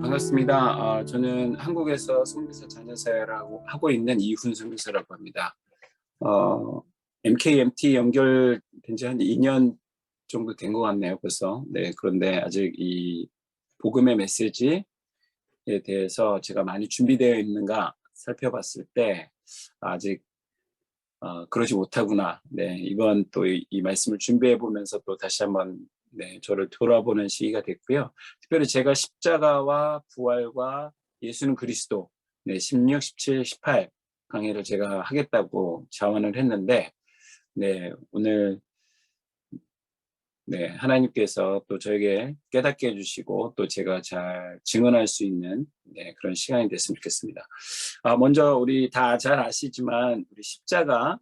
반갑습니다. 저는 한국에서 선교사 자녀사회를 하고 있는 이훈 선교사라고 합니다. MKMT 연결된 지 한 2년 정도 된 것 같네요, 벌써. 네, 그런데 아직 이 복음의 메시지에 대해서 제가 많이 준비되어 있는가 살펴봤을 때 아직 그러지 못하구나. 네, 이번 또 이 말씀을 준비해 보면서 또 다시 한번 저를 돌아보는 시기가 됐고요. 특별히 제가 십자가와 부활과 예수는 그리스도 16, 17, 18 강의를 제가 하겠다고 자원을 했는데 오늘 하나님께서 또 저에게 깨닫게 해주시고 또 제가 잘 증언할 수 있는 그런 시간이 됐으면 좋겠습니다. 먼저 우리 다 잘 아시지만 우리 십자가에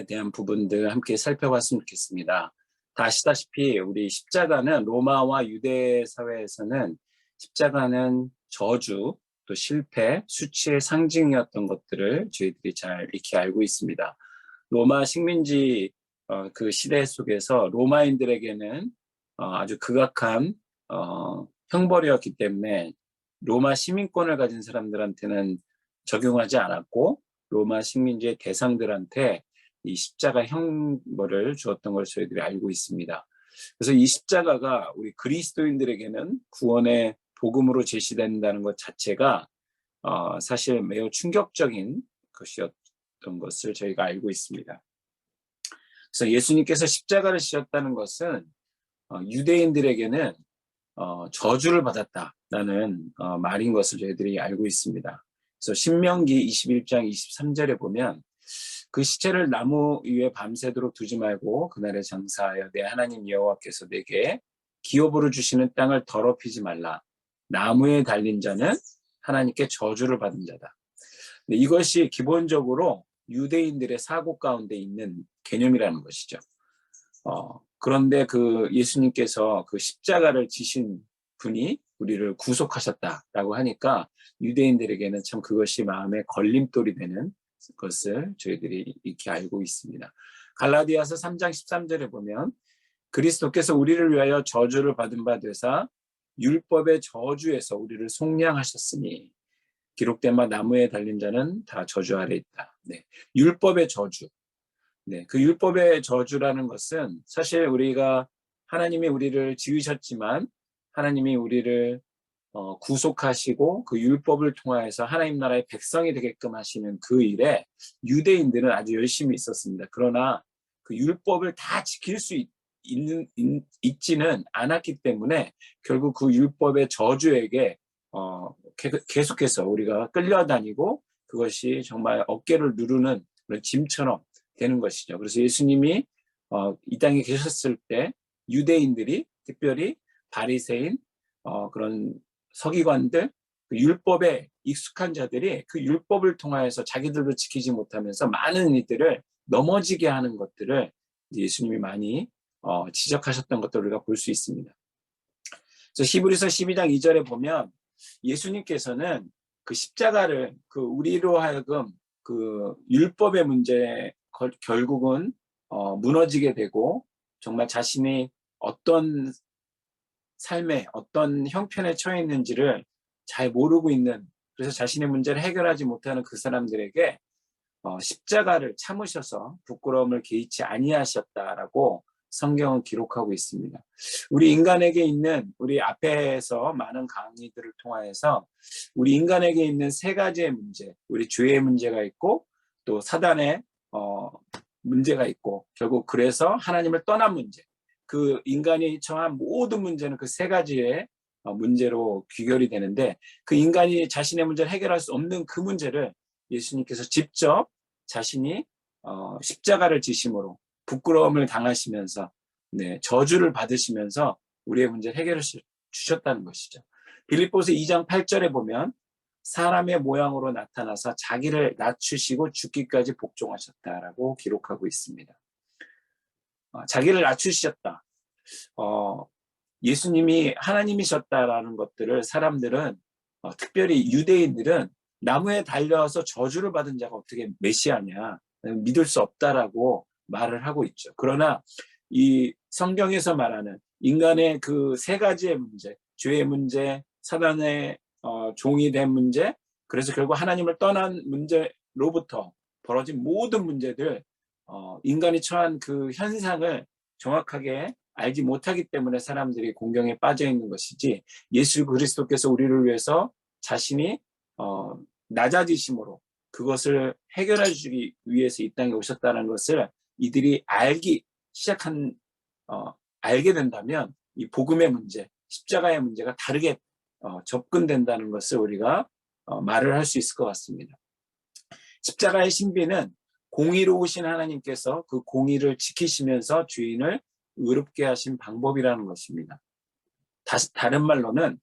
대한 부분들 함께 살펴봤으면 좋겠습니다. 다 아시다시피 우리 십자가는 로마와 유대 사회에서는 십자가는 저주, 또 실패, 수치의 상징이었던 것들을 저희들이 잘 익히 알고 있습니다. 로마 식민지 그 시대 속에서 로마인들에게는 아주 극악한 형벌이었기 때문에 로마 시민권을 가진 사람들한테는 적용하지 않았고 로마 식민지의 대상들한테 이 십자가 형벌을 주었던 걸 저희들이 알고 있습니다. 그래서 이 십자가가 우리 그리스도인들에게는 구원의 복음으로 제시된다는 것 자체가 사실 매우 충격적인 것이었던 것을 저희가 알고 있습니다. 그래서 예수님께서 십자가를 지셨다는 것은 유대인들에게는 저주를 받았다라는 말인 것을 저희들이 알고 있습니다. 그래서 신명기 21장 23절에 보면 그 시체를 나무 위에 밤새도록 두지 말고 그날에 장사하여 내 하나님 여호와께서 내게 기업으로 주시는 땅을 더럽히지 말라. 나무에 달린 자는 하나님께 저주를 받은 자다. 이것이 기본적으로 유대인들의 사고 가운데 있는 개념이라는 것이죠. 그런데 그 예수님께서 그 십자가를 지신 분이 우리를 구속하셨다라고 하니까 유대인들에게는 참 그것이 마음의 걸림돌이 되는 것을 저희들이 이렇게 알고 있습니다. 갈라디아서 3장 13절에 보면 그리스도께서 우리를 위하여 저주를 받은 바 되사 율법의 저주에서 우리를 속량하셨으니 기록된 바 나무에 달린 자는 다 저주 아래 있다. 율법의 저주. 그 율법의 저주라는 것은 사실 우리가 하나님이 우리를 지으셨지만 하나님이 우리를 구속하시고 그 율법을 통하여서 하나님 나라의 백성이 되게끔 하시는 그 일에 유대인들은 아주 열심히 있었습니다. 그러나 그 율법을 다 지킬 수 있지는 않았기 때문에 결국 그 율법의 저주에게 계속해서 우리가 끌려다니고 그것이 정말 어깨를 누르는 그런 짐처럼 되는 것이죠. 그래서 예수님이 이 땅에 계셨을 때 유대인들이 특별히 바리새인 그런 서기관들, 그 율법에 익숙한 자들이 그 율법을 통하여서 자기들도 지키지 못하면서 많은 이들을 넘어지게 하는 것들을 예수님이 많이 지적하셨던 것들을 우리가 볼 수 있습니다. 그래서 히브리서 12장 2절에 보면 예수님께서는 그 십자가를 그 우리로 하여금 그 율법의 문제 결국은 무너지게 되고 정말 자신이 어떤 삶에 어떤 형편에 처해 있는지를 잘 모르고 있는 그래서 자신의 문제를 해결하지 못하는 그 사람들에게 십자가를 참으셔서 부끄러움을 개의치 아니하셨다라고 성경은 기록하고 있습니다. 우리 인간에게 있는 우리 앞에서 많은 강의들을 통하여서 우리 인간에게 있는 세 가지의 문제, 우리 죄의 문제가 있고 또 사단의 문제가 있고 결국 그래서 하나님을 떠난 문제, 그 인간이 처한 모든 문제는 그 세 가지의 문제로 귀결이 되는데 그 인간이 자신의 문제를 해결할 수 없는 그 문제를 예수님께서 직접 자신이 십자가를 지심으로 부끄러움을 당하시면서 저주를 받으시면서 우리의 문제를 해결해 주셨다는 것이죠. 빌립보서 2장 8절에 보면 사람의 모양으로 나타나서 자기를 낮추시고 죽기까지 복종하셨다라고 기록하고 있습니다. 자기를 낮추셨다. 예수님이 하나님이셨다라는 것들을 사람들은 특별히 유대인들은 나무에 달려서 저주를 받은 자가 어떻게 메시아냐 믿을 수 없다라고 말을 하고 있죠. 그러나 이 성경에서 말하는 인간의 그 세 가지의 문제, 죄의 문제, 사단의 종이 된 문제, 그래서 결국 하나님을 떠난 문제로부터 벌어진 모든 문제들, 인간이 처한 그 현상을 정확하게 알지 못하기 때문에 사람들이 공경에 빠져 있는 것이지, 예수 그리스도께서 우리를 위해서 자신이 낮아지심으로 그것을 해결해 주기 위해서 이 땅에 오셨다는 것을 이들이 알게 된다면 이 복음의 문제, 십자가의 문제가 다르게 접근된다는 것을 우리가 말을 할 수 있을 것 같습니다. 십자가의 신비는 공의로우신 하나님께서 그 공의를 지키시면서 죄인을 의롭게 하신 방법이라는 것입니다. 다른 말로는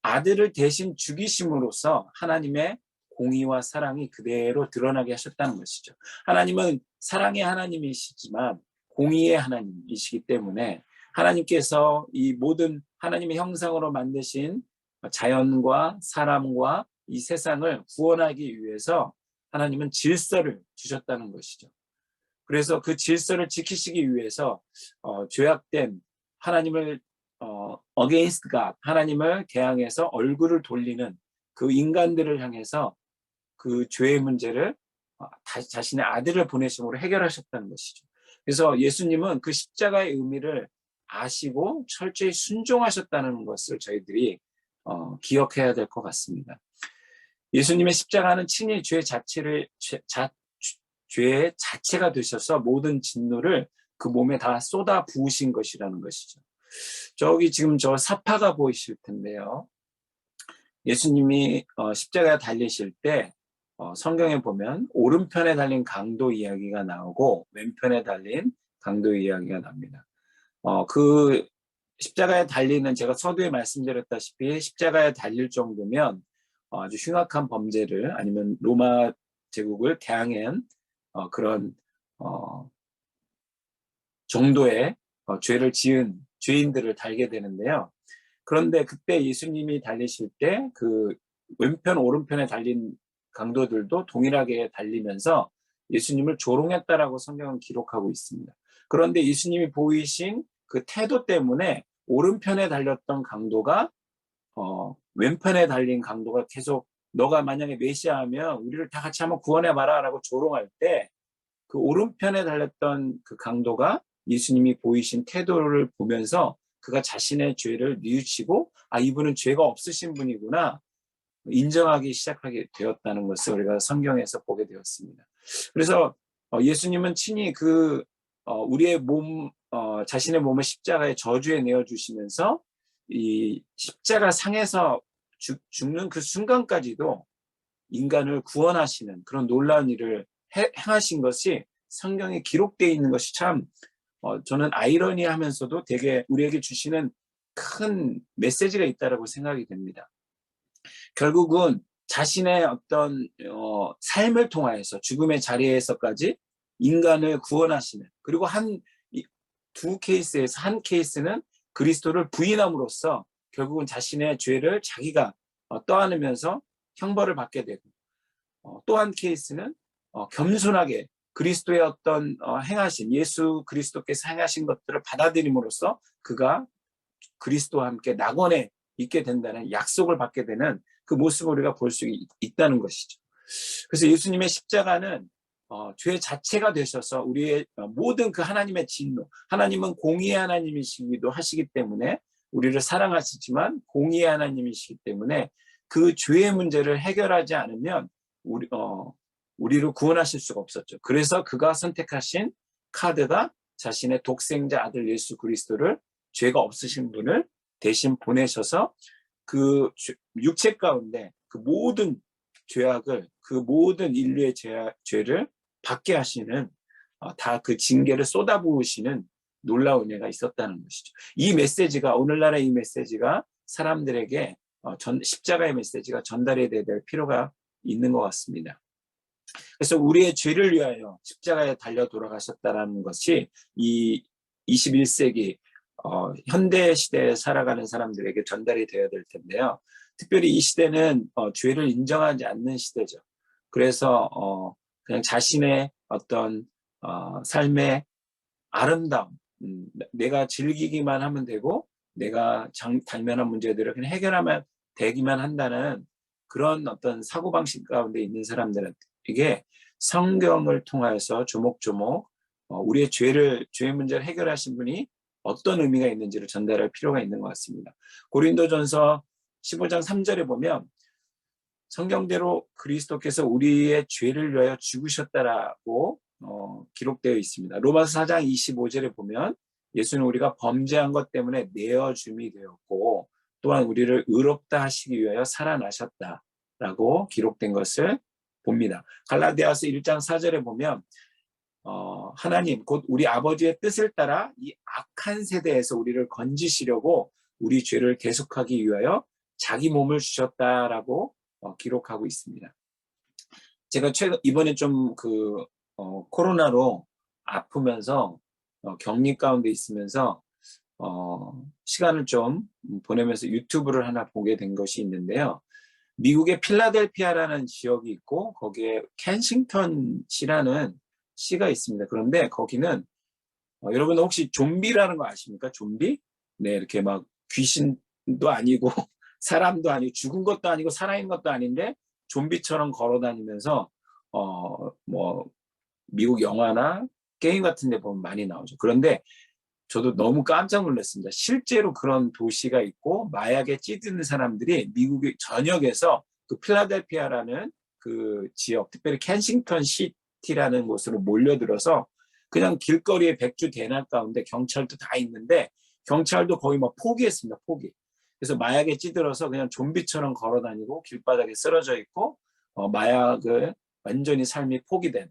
아들을 대신 죽이심으로써 하나님의 공의와 사랑이 그대로 드러나게 하셨다는 것이죠. 하나님은 사랑의 하나님이시지만 공의의 하나님이시기 때문에 하나님께서 이 모든 하나님의 형상으로 만드신 자연과 사람과 이 세상을 구원하기 위해서 하나님은 질서를 주셨다는 것이죠. 그래서 그 질서를 지키시기 위해서 죄악된 하나님을 against God, 하나님을 대항해서 얼굴을 돌리는 그 인간들을 향해서 그 죄의 문제를 자신의 아들을 보내심으로 해결하셨다는 것이죠. 그래서 예수님은 그 십자가의 의미를 아시고 철저히 순종하셨다는 것을 저희들이 기억해야 될 것 같습니다. 예수님의 십자가는 친히 죄 자체가 되셔서 모든 진노를 그 몸에 다 쏟아 부으신 것이라는 것이죠. 저기 지금 저 사파가 보이실 텐데요. 예수님이 십자가에 달리실 때 성경에 보면 오른편에 달린 강도 이야기가 나오고 왼편에 달린 강도 이야기가 납니다. 그 십자가에 달리는, 제가 서두에 말씀드렸다시피 십자가에 달릴 정도면 아주 흉악한 범죄를, 아니면 로마 제국을 대항한 그런 정도의 죄를 지은 죄인들을 달게 되는데요. 그런데 그때 예수님이 달리실 때 그 왼편 오른편에 달린 강도들도 동일하게 달리면서 예수님을 조롱했다라고 성경은 기록하고 있습니다. 그런데 예수님이 보이신 그 태도 때문에 오른편에 달렸던 강도가 왼편에 달린 강도가 계속 너가 만약에 메시아하면 우리를 다 같이 한번 구원해봐라 라고 조롱할 때 그 오른편에 달렸던 그 강도가 예수님이 보이신 태도를 보면서 그가 자신의 죄를 뉘우치고 이분은 죄가 없으신 분이구나 인정하기 시작하게 되었다는 것을 우리가 성경에서 보게 되었습니다. 그래서 예수님은 친히 우리의 자신의 몸을 십자가에 저주에 내어주시면서 이 십자가 상에서 죽는 그 순간까지도 인간을 구원하시는 그런 놀라운 일을 행하신 것이 성경에 기록되어 있는 것이 참 저는 아이러니하면서도 되게 우리에게 주시는 큰 메시지가 있다고 생각이 됩니다. 결국은 자신의 어떤 삶을 통하여서 죽음의 자리에서까지 인간을 구원하시는, 그리고 두 케이스에서 한 케이스는 그리스도를 부인함으로써 결국은 자신의 죄를 자기가 떠안으면서 형벌을 받게 되고, 또 한 케이스는 겸손하게 그리스도의 어떤 행하신, 예수 그리스도께서 행하신 것들을 받아들임으로써 그가 그리스도와 함께 낙원에 있게 된다는 약속을 받게 되는 그 모습을 우리가 볼 수 있다는 것이죠. 그래서 예수님의 십자가는 죄 자체가 되셔서 우리의 모든 그 하나님의 진노, 하나님은 공의의 하나님이시기도 하시기 때문에 우리를 사랑하시지만 공의의 하나님이시기 때문에 그 죄의 문제를 해결하지 않으면 우리를 구원하실 수가 없었죠. 그래서 그가 선택하신 카드가 자신의 독생자 아들 예수 그리스도를, 죄가 없으신 분을 대신 보내셔서 그 육체 가운데 그 모든 죄악을, 그 모든 인류의 죄를 받게 하시는, 다 그 징계를 쏟아부으시는 놀라운 은혜가 있었다는 것이죠. 이 메시지가, 오늘날의 이 메시지가 사람들에게 십자가의 메시지가 전달이 돼야 될 필요가 있는 것 같습니다. 그래서 우리의 죄를 위하여 십자가에 달려 돌아가셨다는 것이 이 21세기 현대 시대에 살아가는 사람들에게 전달이 되어야 될 텐데요. 특별히 이 시대는 죄를 인정하지 않는 시대죠. 그래서 그냥 자신의 어떤 삶의 아름다움, 내가 즐기기만 하면 되고 내가 당면한 문제들을 그냥 해결하면 되기만 한다는 그런 어떤 사고방식 가운데 있는 사람들에게 성경을 통해서 조목조목 우리의 죄의 문제를 해결하신 분이 어떤 의미가 있는지를 전달할 필요가 있는 것 같습니다. 고린도전서 15장 3절에 보면 성경대로 그리스도께서 우리의 죄를 위하여 죽으셨다라고 기록되어 있습니다. 로마서 4장 25절에 보면 예수는 우리가 범죄한 것 때문에 내어줌이 되었고 또한 우리를 의롭다 하시기 위하여 살아나셨다라고 기록된 것을 봅니다. 갈라디아서 1장 4절에 보면 하나님 곧 우리 아버지의 뜻을 따라 이 악한 세대에서 우리를 건지시려고 우리 죄를 대속하기 위하여 자기 몸을 주셨다라고 기록하고 있습니다. 제가 이번에 좀 코로나로 아프면서 격리 가운데 있으면서 시간을 좀 보내면서 유튜브를 하나 보게 된 것이 있는데요. 미국의 필라델피아라는 지역이 있고 거기에 켄싱턴시라는 시가 있습니다. 그런데 거기는 여러분 혹시 좀비라는 거 아십니까? 좀비? 네, 이렇게 막 귀신도 아니고 사람도 아니고 죽은 것도 아니고 살아있는 것도 아닌데 좀비처럼 걸어 다니면서 뭐 미국 영화나 게임 같은 데 보면 많이 나오죠. 그런데 저도 너무 깜짝 놀랐습니다. 실제로 그런 도시가 있고 마약에 찌드는 사람들이 미국의 전역에서 그 필라델피아라는 그 지역, 특별히 켄싱턴 시티라는 곳으로 몰려들어서 그냥 길거리에 백주 대낮 가운데 경찰도 다 있는데 경찰도 거의 막 포기했습니다. 포기. 그래서 마약에 찌들어서 그냥 좀비처럼 걸어 다니고 길바닥에 쓰러져 있고 마약을 완전히 삶이 포기된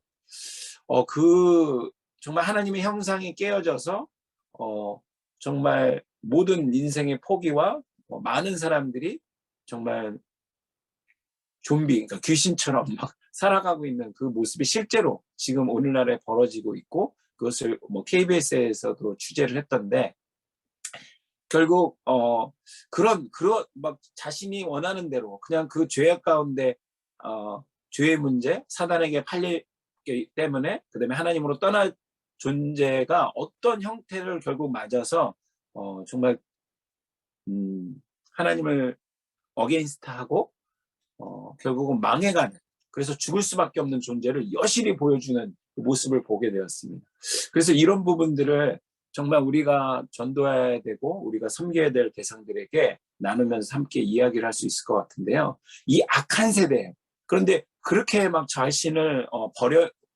정말 하나님의 형상이 깨어져서 정말 모든 인생의 포기와 많은 사람들이 정말 좀비, 그러니까 귀신처럼 막 살아가고 있는 그 모습이 실제로 지금 오늘날에 벌어지고 있고 그것을 KBS에서도 취재를 했던데 결국 그런 막 자신이 원하는 대로 그냥 그 죄악 가운데 죄의 문제, 사단에게 팔리기 때문에 그다음에 하나님으로 떠날 존재가 어떤 형태를 결국 맞아서 정말 하나님을 어게인스트하고 결국은 망해가는 그래서 죽을 수밖에 없는 존재를 여실히 보여주는 그 모습을 보게 되었습니다. 그래서 이런 부분들을 정말 우리가 전도해야 되고 우리가 섬겨야 될 대상들에게 나누면서 함께 이야기를 할 수 있을 것 같은데요. 이 악한 세대 그런데 그렇게 막 자신을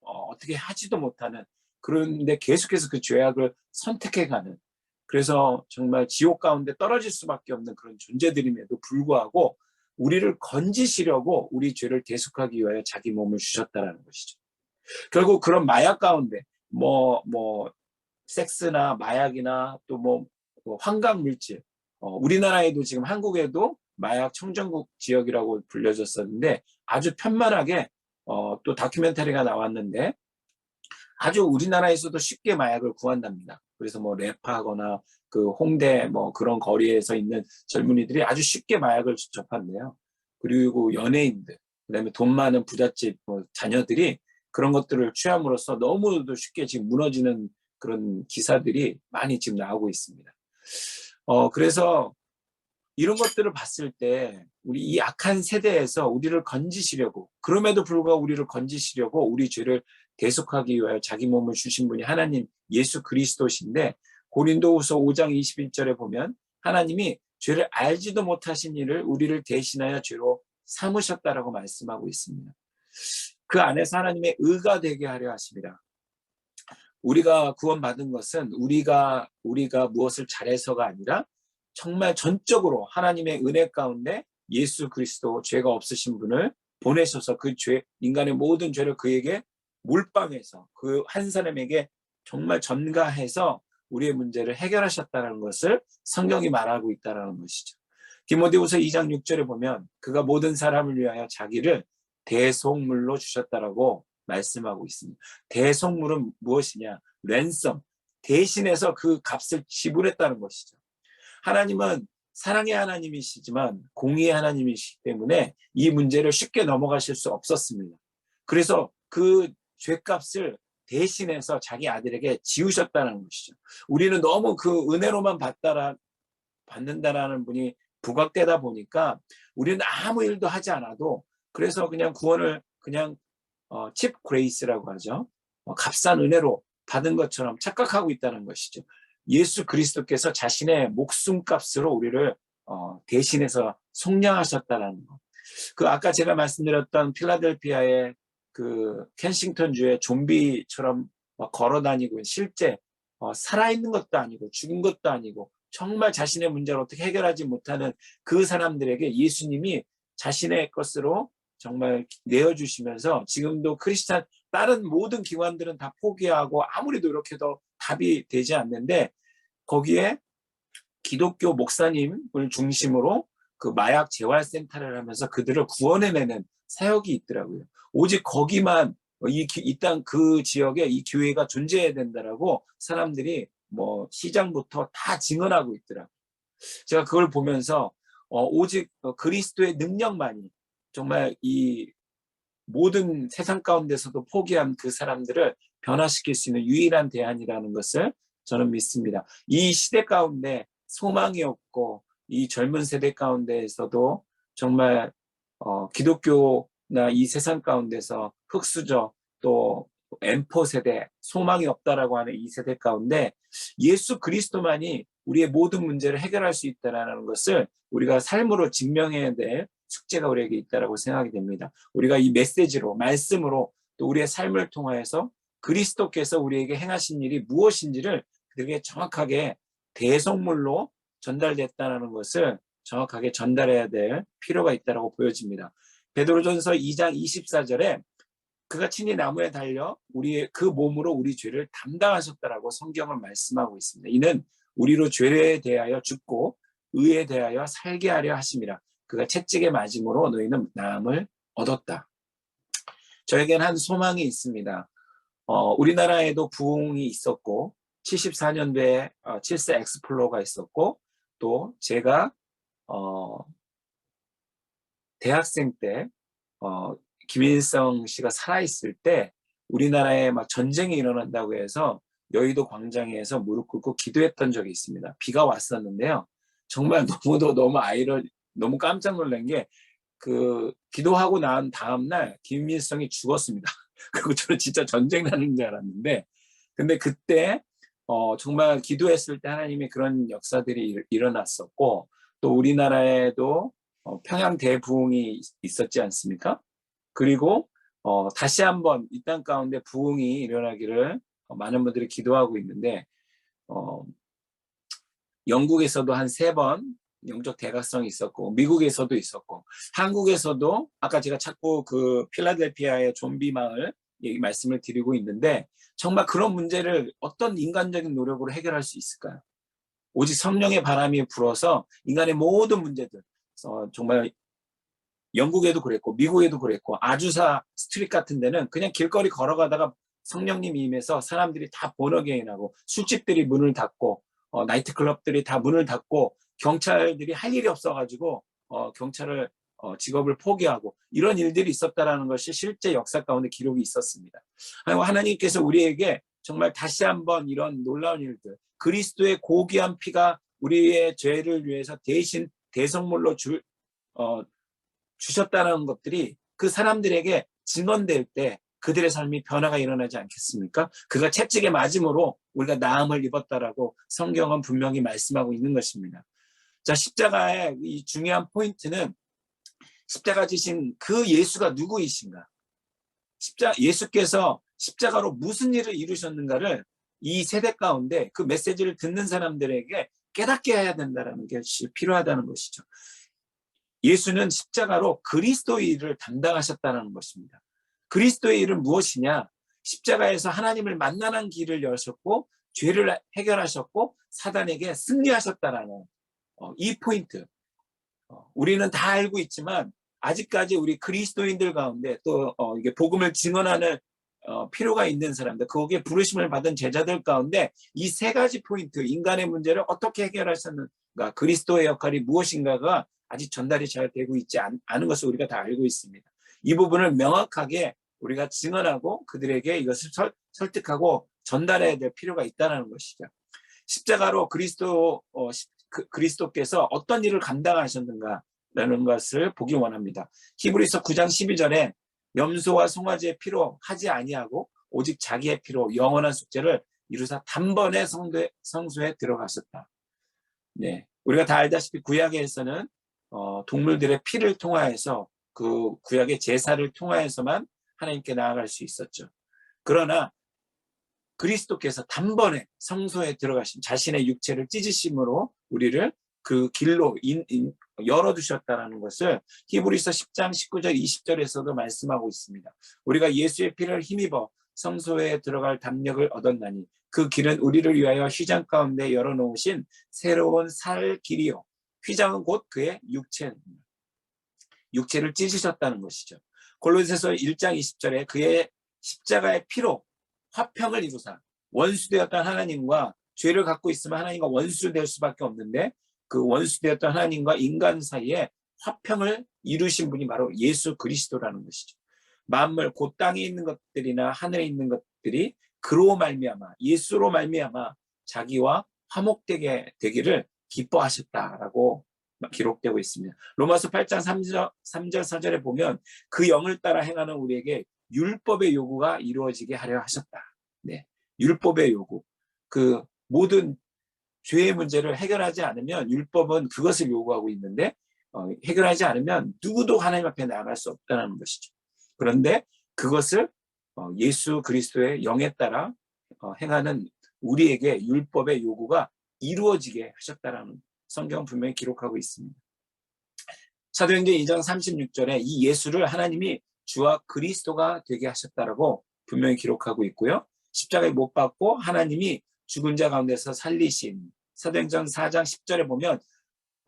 어떻게 하지도 못하는 그런데 계속해서 그 죄악을 선택해가는 그래서 정말 지옥 가운데 떨어질 수밖에 없는 그런 존재들임에도 불구하고 우리를 건지시려고 우리 죄를 대속하기 위하여 자기 몸을 주셨다라는 것이죠. 결국 그런 마약 가운데 섹스나 마약이나 또 환각 물질 우리나라에도 지금 한국에도 마약 청정국 지역이라고 불려졌었는데 아주 편만하게 또 다큐멘터리가 나왔는데 아주 우리나라에서도 쉽게 마약을 구한답니다. 그래서 랩하거나 그 홍대 그런 거리에서 있는 젊은이들이 아주 쉽게 마약을 접한대요. 그리고 연예인들, 그다음에 돈 많은 부잣집 자녀들이 그런 것들을 취함으로써 너무도 쉽게 지금 무너지는 그런 기사들이 많이 지금 나오고 있습니다. 그래서 이런 것들을 봤을 때 우리 이 악한 세대에서 우리를 건지시려고 그럼에도 불구하고 우리를 건지시려고 우리 죄를 대속하기 위하여 자기 몸을 주신 분이 하나님 예수 그리스도신데 고린도후서 5장 21절에 보면 하나님이 죄를 알지도 못하신 이를 우리를 대신하여 죄로 삼으셨다라고 말씀하고 있습니다. 그 안에서 하나님의 의가 되게 하려 하십니다. 우리가 구원받은 것은 우리가 무엇을 잘해서가 아니라 정말 전적으로 하나님의 은혜 가운데 예수 그리스도 죄가 없으신 분을 보내셔서 그 인간의 모든 죄를 그에게 몰빵해서 그 한 사람에게 정말 전가해서 우리의 문제를 해결하셨다는 것을 성경이 말하고 있다는 것이죠. 디모데후서 2장 6절에 보면 그가 모든 사람을 위하여 자기를 대속물로 주셨다라고 말씀하고 있습니다. 대속물은 무엇이냐? 랜섬, 대신해서 그 값을 지불했다는 것이죠. 하나님은 사랑의 하나님이시지만 공의의 하나님이시기 때문에 이 문제를 쉽게 넘어가실 수 없었습니다. 그래서 그 죄값을 대신해서 자기 아들에게 지우셨다는 것이죠. 우리는 너무 그 은혜로만 받는다라는 분이 부각되다 보니까 우리는 아무 일도 하지 않아도, 그래서 그냥 구원을 그냥 칩 그레이스라고 하죠. 값싼 은혜로 받은 것처럼 착각하고 있다는 것이죠. 예수 그리스도께서 자신의 목숨값으로 우리를 대신해서 속량하셨다는 것. 그 아까 제가 말씀드렸던 필라델피아의 그 켄싱턴주의 좀비처럼 걸어 다니고 실제 살아있는 것도 아니고 죽은 것도 아니고 정말 자신의 문제를 어떻게 해결하지 못하는 그 사람들에게 예수님이 자신의 것으로 정말 내어주시면서, 지금도 크리스찬 다른 모든 기관들은 다 포기하고 아무리 노력해도 답이 되지 않는데, 거기에 기독교 목사님을 중심으로 그 마약 재활센터를 하면서 그들을 구원해내는 사역이 있더라고요. 오직 거기만 이 땅 그 지역에 이 교회가 존재해야 된다라고 사람들이 뭐 시장부터 다 증언하고 있더라고요. 제가 그걸 보면서 오직 그리스도의 능력만이 정말 이 모든 세상 가운데서도 포기한 그 사람들을 변화시킬 수 있는 유일한 대안이라는 것을 저는 믿습니다. 이 시대 가운데 소망이 없고 이 젊은 세대 가운데에서도 정말 기독교나 이 세상 가운데서 흑수저 또 M4 세대, 소망이 없다라고 하는 이 세대 가운데 예수 그리스도만이 우리의 모든 문제를 해결할 수 있다는 것을 우리가 삶으로 증명해야 될 숙제가 우리에게 있다고 생각이 됩니다. 우리가 이 메시지로, 말씀으로 또 우리의 삶을 통하여서 그리스도께서 우리에게 행하신 일이 무엇인지를 그들에게 정확하게 대성물로 전달됐다는 것을 정확하게 전달해야 될 필요가 있다고 보여집니다. 베드로전서 2장 24절에 그가 친히 나무에 달려 우리의 그 몸으로 우리 죄를 담당하셨다라고 성경은 말씀하고 있습니다. 이는 우리로 죄에 대하여 죽고 의에 대하여 살게 하려 하심이라. 그가 채찍에 맞음으로 너희는 나음을 얻었다. 저에겐 한 소망이 있습니다. 우리나라에도 부흥이 있었고 74년도에 7세 엑스플로러가 있었고, 또 제가 대학생 때 김일성 씨가 살아있을 때 우리나라에 막 전쟁이 일어난다고 해서 여의도 광장에서 무릎 꿇고 기도했던 적이 있습니다. 비가 왔었는데요. 정말 너무 깜짝 놀란 게, 그 기도하고 난 다음 날 김일성이 죽었습니다. 그리고 저는 진짜 전쟁 나는 줄 알았는데, 근데 그때 정말 기도했을 때 하나님의 그런 역사들이 일어났었고, 또 우리나라에도 평양 대부흥이 있었지 않습니까? 그리고 다시 한번 이 땅 가운데 부흥이 일어나기를 많은 분들이 기도하고 있는데, 영국에서도 한 3번 영적 대각성이 있었고, 미국에서도 있었고, 한국에서도 아까 제가 자꾸 그 필라델피아의 좀비 마을 말씀을 드리고 있는데, 정말 그런 문제를 어떤 인간적인 노력으로 해결할 수 있을까요? 오직 성령의 바람이 불어서 인간의 모든 문제들, 정말 영국에도 그랬고 미국에도 그랬고, 아주사 스트릿 같은 데는 그냥 길거리 걸어가다가 성령님이 임해서 사람들이 다 본어게인하고, 술집들이 문을 닫고 나이트클럽들이 다 문을 닫고, 경찰들이 할 일이 없어가지고 경찰을 직업을 포기하고, 이런 일들이 있었다라는 것이 실제 역사 가운데 기록이 있었습니다. 하나님께서 우리에게 정말 다시 한번 이런 놀라운 일들, 그리스도의 고귀한 피가 우리의 죄를 위해서 대신 대성물로 주셨다는 것들이 그 사람들에게 증언될 때 그들의 삶이 변화가 일어나지 않겠습니까? 그가 채찍에 맞음으로 우리가 나음을 입었다라고 성경은 분명히 말씀하고 있는 것입니다. 자, 십자가의 이 중요한 포인트는 십자가 지신 그 예수가 누구이신가? 예수께서 십자가로 무슨 일을 이루셨는가를 이 세대 가운데 그 메시지를 듣는 사람들에게 깨닫게 해야 된다는 것이 필요하다는 것이죠. 예수는 십자가로 그리스도의 일을 담당하셨다는 것입니다. 그리스도의 일은 무엇이냐? 십자가에서 하나님을 만나는 길을 여셨고, 죄를 해결하셨고, 사단에게 승리하셨다라는 이 포인트. 우리는 다 알고 있지만 아직까지 우리 그리스도인들 가운데 또 이게 복음을 증언하는 필요가 있는 사람들, 거기에 부르심을 받은 제자들 가운데 이 3가지 포인트, 인간의 문제를 어떻게 해결하셨는가, 그리스도의 역할이 무엇인가가 아직 전달이 잘 되고 있지 않은 것을 우리가 다 알고 있습니다. 이 부분을 명확하게 우리가 증언하고 그들에게 이것을 설득하고 전달해야 될 필요가 있다는 것이죠. 십자가로 그리스도께서 어떤 일을 감당하셨는가라는 것을 보기 원합니다. 히브리서 9장 12절에 염소와 송아지의 피로 하지 아니하고 오직 자기의 피로 영원한 속죄를 이루사 단번에 성소에 들어가셨다. 네, 우리가 다 알다시피 구약에서는 동물들의 피를 통하여서 그 구약의 제사를 통하여서만 하나님께 나아갈 수 있었죠. 그러나 그리스도께서 단번에 성소에 들어가신 자신의 육체를 찢으심으로 우리를 그 길로 열어두셨다는 것을 히브리서 10장 19절 20절에서도 말씀하고 있습니다. 우리가 예수의 피를 힘입어 성소에 들어갈 담력을 얻었나니 그 길은 우리를 위하여 휘장 가운데 열어놓으신 새로운 살 길이요. 휘장은 곧 그의 육체를 찢으셨다는 것이죠. 골로새서 1장 20절에 그의 십자가의 피로 화평을 이루사 원수되었던 하나님과 죄를 갖고 있으면 하나님과 원수될 수밖에 없는데 그 원수되었던 하나님과 인간 사이에 화평을 이루신 분이 바로 예수 그리스도라는 것이죠. 만물 곧 땅에 있는 것들이나 하늘에 있는 것들이 그로 말미암아 예수로 말미암아 자기와 화목되게 되기를 기뻐하셨다라고 기록되고 있습니다. 로마서 8장 3절 4절에 보면 그 영을 따라 행하는 우리에게 율법의 요구가 이루어지게 하려 하셨다. 네, 율법의 요구. 그 모든 죄의 문제를 해결하지 않으면 율법은 그것을 요구하고 있는데 해결하지 않으면 누구도 하나님 앞에 나아갈 수 없다는 것이죠. 그런데 그것을 예수 그리스도의 영에 따라 행하는 우리에게 율법의 요구가 이루어지게 하셨다라는 성경 분명히 기록하고 있습니다. 사도행전 2장 36절에 이 예수를 하나님이 주와 그리스도가 되게 하셨다라고 분명히 기록하고 있고요. 십자가에 못 박고 하나님이 죽은 자 가운데서 살리신 사도행전 4장 10절에 보면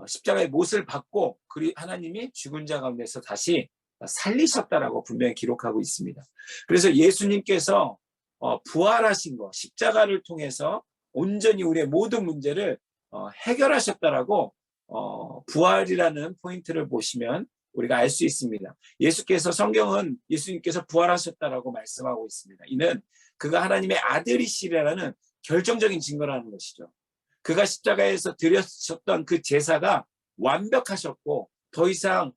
십자가에 못을 박고 하나님이 죽은 자 가운데서 다시 살리셨다라고 분명히 기록하고 있습니다. 그래서 예수님께서 부활하신 것, 십자가를 통해서 온전히 우리의 모든 문제를 해결하셨다라고 부활이라는 포인트를 보시면 우리가 알 수 있습니다. 예수께서 성경은 예수님께서 부활하셨다라고 말씀하고 있습니다. 이는 그가 하나님의 아들이시라는 결정적인 증거라는 것이죠. 그가 십자가에서 드렸었던 그 제사가 완벽하셨고 더 이상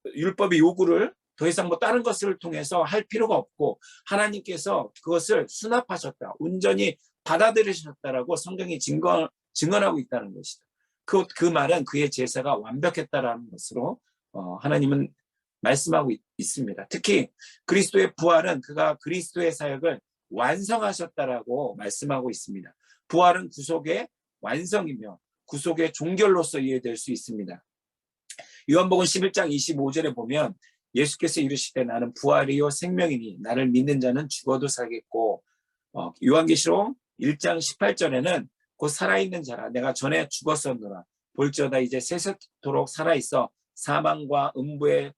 율법의 요구를 더 이상 뭐 다른 것을 통해서 할 필요가 없고 하나님께서 그것을 수납하셨다. 온전히 받아들이셨다라고 성경이 증언하고 있다는 것이다. 그 말은 그의 제사가 완벽했다라는 것으로 하나님은 말씀하고 있습니다. 특히 그리스도의 부활은 그가 그리스도의 사역을 완성하셨다라고 말씀하고 있습니다. 부활은 구속의 완성이며 구속의 종결로서 이해될 수 있습니다. 요한복음 11장 25절에 보면 예수께서 이르시되 나는 부활이요 생명이니 나를 믿는 자는 죽어도 살겠고 요한계시록 1장 18절에는 곧 살아있는 자라 내가 전에 죽었었노라 볼지어다 이제 세세토록 살아있어 사망과 음부의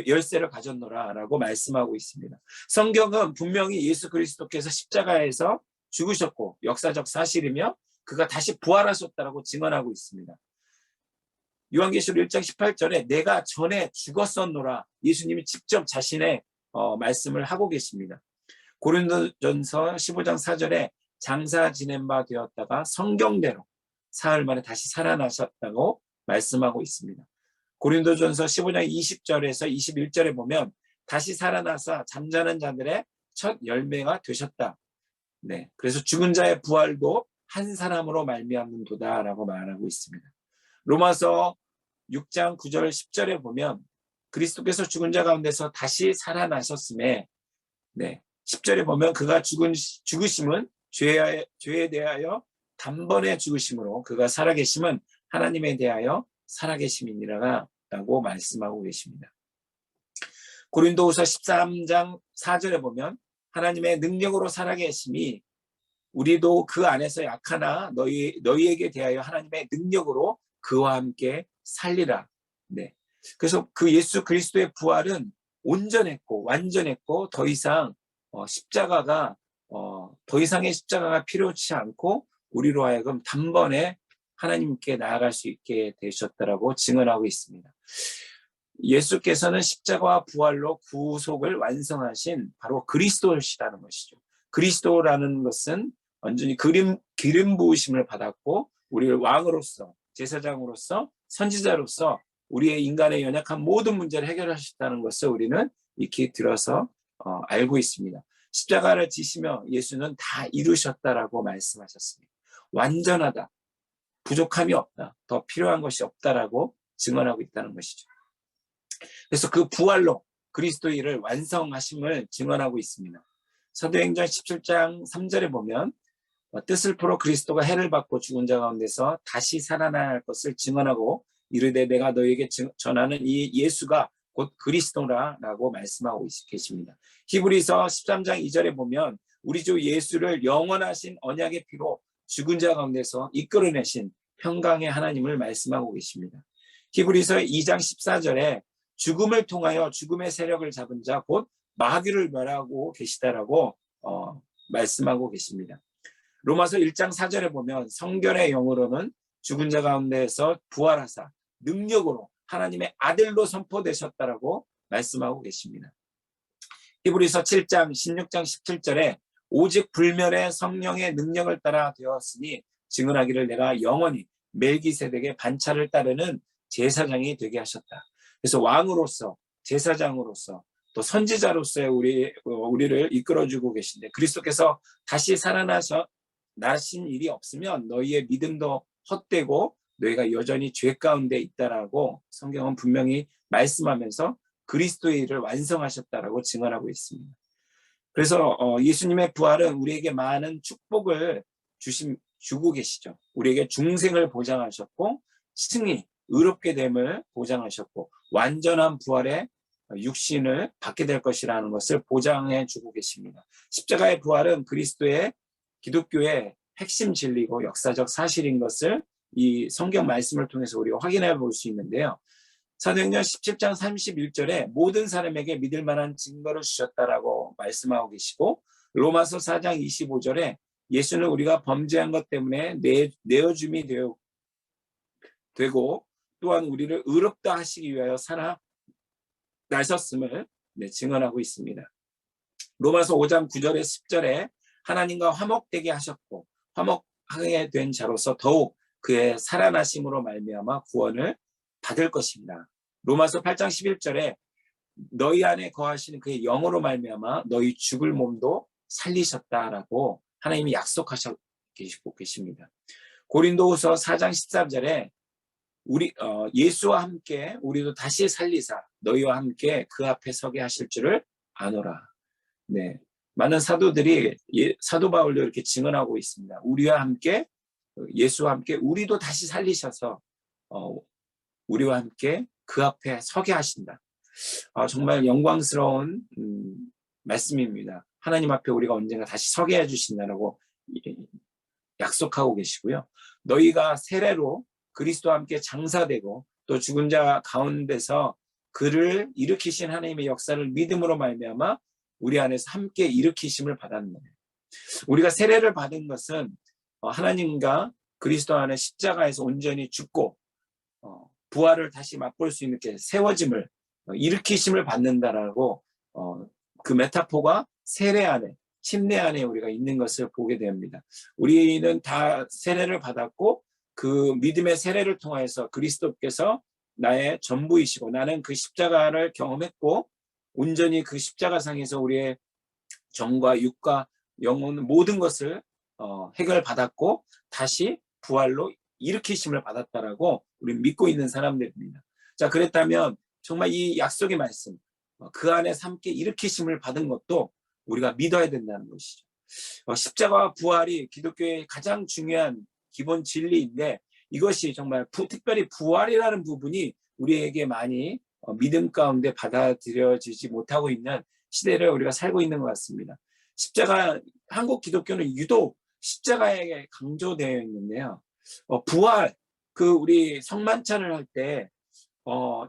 열쇠를 가졌노라 라고 말씀하고 있습니다. 성경은 분명히 예수 그리스도께서 십자가에서 죽으셨고 역사적 사실이며 그가 다시 부활하셨다라고 증언하고 있습니다. 요한계시록 1장 18절에 내가 전에 죽었었노라 예수님이 직접 자신의 말씀을 하고 계십니다. 고린도전서 15장 4절에 장사 지낸 바 되었다가 성경대로 사흘 만에 다시 살아나셨다고 말씀하고 있습니다. 고린도전서 15장 20절에서 21절에 보면 다시 살아나사 잠자는 자들의 첫 열매가 되셨다. 네, 그래서 죽은 자의 부활도 한 사람으로 말미암는도다라고 말하고 있습니다. 로마서 6장 9절 10절에 보면 그리스도께서 죽은 자 가운데서 다시 살아나셨음에 10절에 보면 그가 죽으심은 죄에 대하여 단번에 죽으심으로 그가 살아계심은 하나님에 대하여 살아계심이니라고 말씀하고 계십니다. 고린도후서 13장 4절에 보면 하나님의 능력으로 살아계심이 우리도 그 안에서 약하나 너희에게 대하여 하나님의 능력으로 그와 함께 살리라. 네. 그래서 그 예수 그리스도의 부활은 온전했고 완전했고 더 이상 십자가가 더 이상의 십자가가 필요치 않고 우리로 하여금 단번에 하나님께 나아갈 수 있게 되셨다라고 증언하고 있습니다. 예수께서는 십자가와 부활로 구속을 완성하신 바로 그리스도시라는 것이죠. 그리스도라는 것은 완전히 기름 부으심을 받았고 우리를 왕으로서, 제사장으로서, 선지자로서 우리의 인간의 연약한 모든 문제를 해결하셨다는 것을 우리는 익히 들어서 알고 있습니다. 십자가를 지시며 예수는 다 이루셨다라고 말씀하셨습니다. 완전하다, 부족함이 없다, 더 필요한 것이 없다라고 증언하고 있다는 것이죠. 그래서 그 부활로 그리스도의 일을 완성하심을 증언하고 있습니다. 사도행전 17장 3절에 보면 뜻을 풀어 그리스도가 해를 받고 죽은 자 가운데서 다시 살아나야 할 것을 증언하고 이르되 내가 너에게 전하는 이 예수가 곧 그리스도라라고 말씀하고 계십니다. 히브리서 13장 2절에 보면 우리 주 예수를 영원하신 언약의 피로 죽은 자 가운데서 이끌어내신 평강의 하나님을 말씀하고 계십니다. 히브리서 2장 14절에 죽음을 통하여 죽음의 세력을 잡은 자 곧 마귀를 멸하고 계시다라고 말씀하고 계십니다. 로마서 1장 4절에 보면 성결의 영으로는 죽은 자 가운데에서 부활하사 능력으로 하나님의 아들로 선포되셨다라고 말씀하고 계십니다. 히브리서 7장 16장 17절에 오직 불멸의 성령의 능력을 따라 되었으니 증언하기를 내가 영원히 멜기세덱의 반차를 따르는 제사장이 되게 하셨다. 그래서 왕으로서, 제사장으로서, 또 선지자로서의 우리를 이끌어주고 계신데 그리스도께서 다시 살아나신 일이 없으면 너희의 믿음도 헛되고 너희가 여전히 죄 가운데 있다라고 성경은 분명히 말씀하면서 그리스도의 일을 완성하셨다라고 증언하고 있습니다. 그래서 예수님의 부활은 우리에게 많은 축복을 주고 계시죠. 우리에게 중생을 보장하셨고 승리, 의롭게 됨을 보장하셨고 완전한 부활의 육신을 받게 될 것이라는 것을 보장해 주고 계십니다. 십자가의 부활은 기독교의 핵심 진리고 역사적 사실인 것을 이 성경 말씀을 통해서 우리가 확인해 볼 수 있는데요. 사도행전 17장 31절에 모든 사람에게 믿을 만한 증거를 주셨다라고 말씀하고 계시고 로마서 4장 25절에 예수는 우리가 범죄한 것 때문에 내어줌이 되고 또한 우리를 의롭다 하시기 위하여 나셨음을 증언하고 있습니다. 로마서 5장 9절에 10절에 하나님과 화목되게 하셨고 화목하게 된 자로서 더욱 그의 살아나심으로 말미암아 구원을 받을 것입니다. 로마서 8장 11절에 너희 안에 거하시는 그의 영으로 말미암아 너희 죽을 몸도 살리셨다라고 하나님이 약속하시고 계십니다. 고린도후서 4장 13절에 예수와 함께 우리도 다시 살리사 너희와 함께 그 앞에 서게 하실 줄을 아노라. 네, 많은 사도들이 사도 바울도 이렇게 증언하고 있습니다. 우리와 함께 예수와 함께 우리도 다시 살리셔서 우리와 함께 그 앞에 서게 하신다. 정말 영광스러운 말씀입니다. 하나님 앞에 우리가 언젠가 다시 서게 해주신다라고 약속하고 계시고요. 너희가 세례로 그리스도와 함께 장사되고 또 죽은 자 가운데서 그를 일으키신 하나님의 역사를 믿음으로 말미암아 우리 안에서 함께 일으키심을 받았는 거예요. 우리가 세례를 받은 것은 하나님과 그리스도 안에 십자가에서 온전히 죽고 부활을 다시 맛볼 수 있는 게 세워짐을 일으키심을 받는다라고 그 메타포가 세례 안에 침례 안에 우리가 있는 것을 보게 됩니다. 우리는 다 세례를 받았고 그 믿음의 세례를 통해서 그리스도께서 나의 전부이시고 나는 그 십자가를 경험했고 온전히 그 십자가상에서 우리의 정과 육과 영혼 모든 것을 해결받았고 다시 부활로 일으키심을 받았다라고 우리는 믿고 있는 사람들입니다. 자, 그랬다면 정말 이 약속의 말씀 그 안에서 함께 일으키심을 받은 것도 우리가 믿어야 된다는 것이죠. 십자가와 부활이 기독교의 가장 중요한 기본 진리인데 이것이 정말 특별히 부활이라는 부분이 우리에게 많이 믿음 가운데 받아들여지지 못하고 있는 시대를 우리가 살고 있는 것 같습니다. 한국 기독교는 유독 십자가에 강조되어 있는데요. 부활, 우리 성만찬을 할 때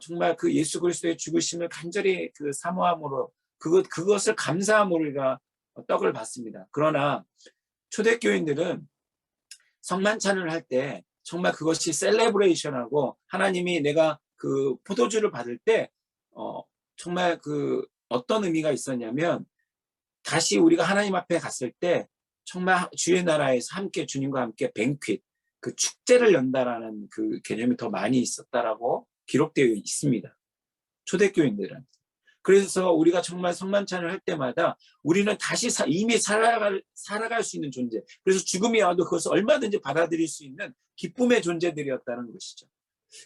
정말 그 예수 그리스도의 죽으심을 간절히 사모함으로 그것을 감사함으로 우리가 떡을 받습니다. 그러나 초대교인들은 성만찬을 할 때 정말 그것이 셀레브레이션하고 하나님이 내가 그 포도주를 받을 때 정말 어떤 의미가 있었냐면 다시 우리가 하나님 앞에 갔을 때 정말 주의 나라에서 함께 주님과 함께 뱅퀴 그 축제를 연다라는 그 개념이 더 많이 있었다라고 기록되어 있습니다. 초대교인들은. 그래서 우리가 정말 성만찬을 할 때마다 우리는 다시 이미 살아갈 수 있는 존재. 그래서 죽음이 와도 그것을 얼마든지 받아들일 수 있는 기쁨의 존재들이었다는 것이죠.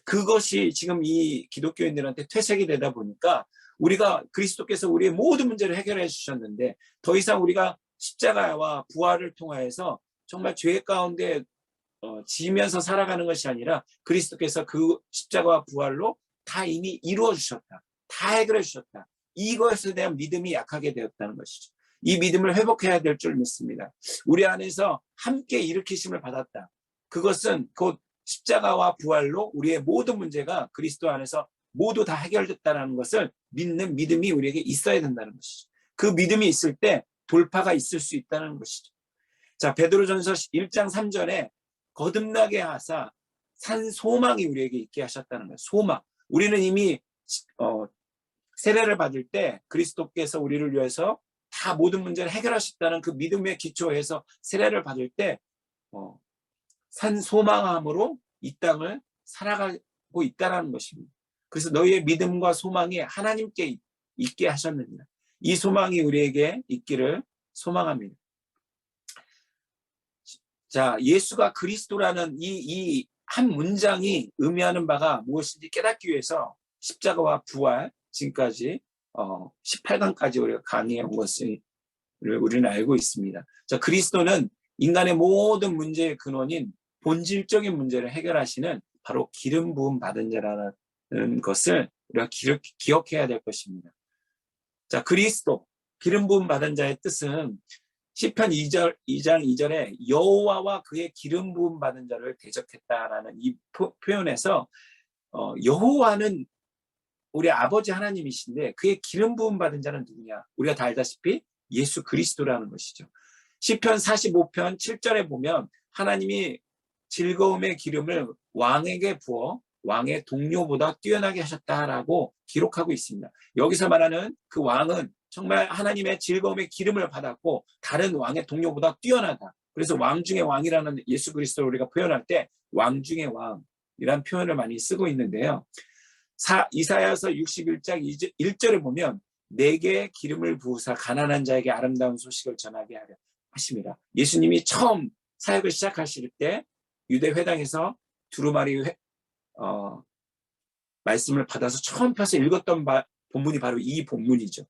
그것이 지금 이 기독교인들한테 퇴색이 되다 보니까 우리가 그리스도께서 우리의 모든 문제를 해결해 주셨는데 더 이상 우리가 십자가와 부활을 통하여서 정말 죄 가운데 지면서 살아가는 것이 아니라 그리스도께서 그 십자가와 부활로 다 이미 이루어 주셨다. 다 해결해 주셨다. 이것에 대한 믿음이 약하게 되었다는 것이죠. 이 믿음을 회복해야 될 줄 믿습니다. 우리 안에서 함께 일으키심을 받았다. 그것은 곧 십자가와 부활로 우리의 모든 문제가 그리스도 안에서 모두 다 해결됐다는 것을 믿는 믿음이 우리에게 있어야 된다는 것이죠. 그 믿음이 있을 때 돌파가 있을 수 있다는 것이죠. 자, 베드로전서 1장 3절에 거듭나게 하사 산 소망이 우리에게 있게 하셨다는 거예요. 소망. 우리는 이미 세례를 받을 때 그리스도께서 우리를 위해서 다 모든 문제를 해결하셨다는 그 믿음의 기초에서 세례를 받을 때 산 소망함으로 이 땅을 살아가고 있다는 것입니다. 그래서 너희의 믿음과 소망이 하나님께 있게 하셨느니라. 이 소망이 우리에게 있기를 소망합니다. 자, 예수가 그리스도라는 이 한 문장이 의미하는 바가 무엇인지 깨닫기 위해서 십자가와 부활, 지금까지 18강까지 우리가 강의해 온 것을 우리는 알고 있습니다. 자, 그리스도는 인간의 모든 문제의 근원인 본질적인 문제를 해결하시는 바로 기름 부음 받은 자라는 것을 우리가 기억해야 될 것입니다. 자, 그리스도, 기름 부음 받은 자의 뜻은 시편 2장 2절에 여호와와 그의 기름 부음 받은 자를 대적했다라는 이 표현에서 여호와는 우리 아버지 하나님이신데 그의 기름 부음 받은 자는 누구냐? 우리가 다 알다시피 예수 그리스도라는 것이죠. 시편 45편 7절에 보면 하나님이 즐거움의 기름을 왕에게 부어 왕의 동료보다 뛰어나게 하셨다라고 기록하고 있습니다. 여기서 말하는 그 왕은 정말 하나님의 즐거움의 기름을 받았고 다른 왕의 동료보다 뛰어나다. 그래서 왕 중의 왕이라는 예수 그리스도를 우리가 표현할 때 왕 중의 왕이라는 표현을 많이 쓰고 있는데요. 이사야서 61장 1절에 보면 내게 기름을 부으사 가난한 자에게 아름다운 소식을 전하게 하려 하십니다. 예수님이 처음 사역을 시작하실 때 유대 회당에서 두루마리 말씀을 받아서 처음 펴서 읽었던 본문이 바로 이 본문이죠.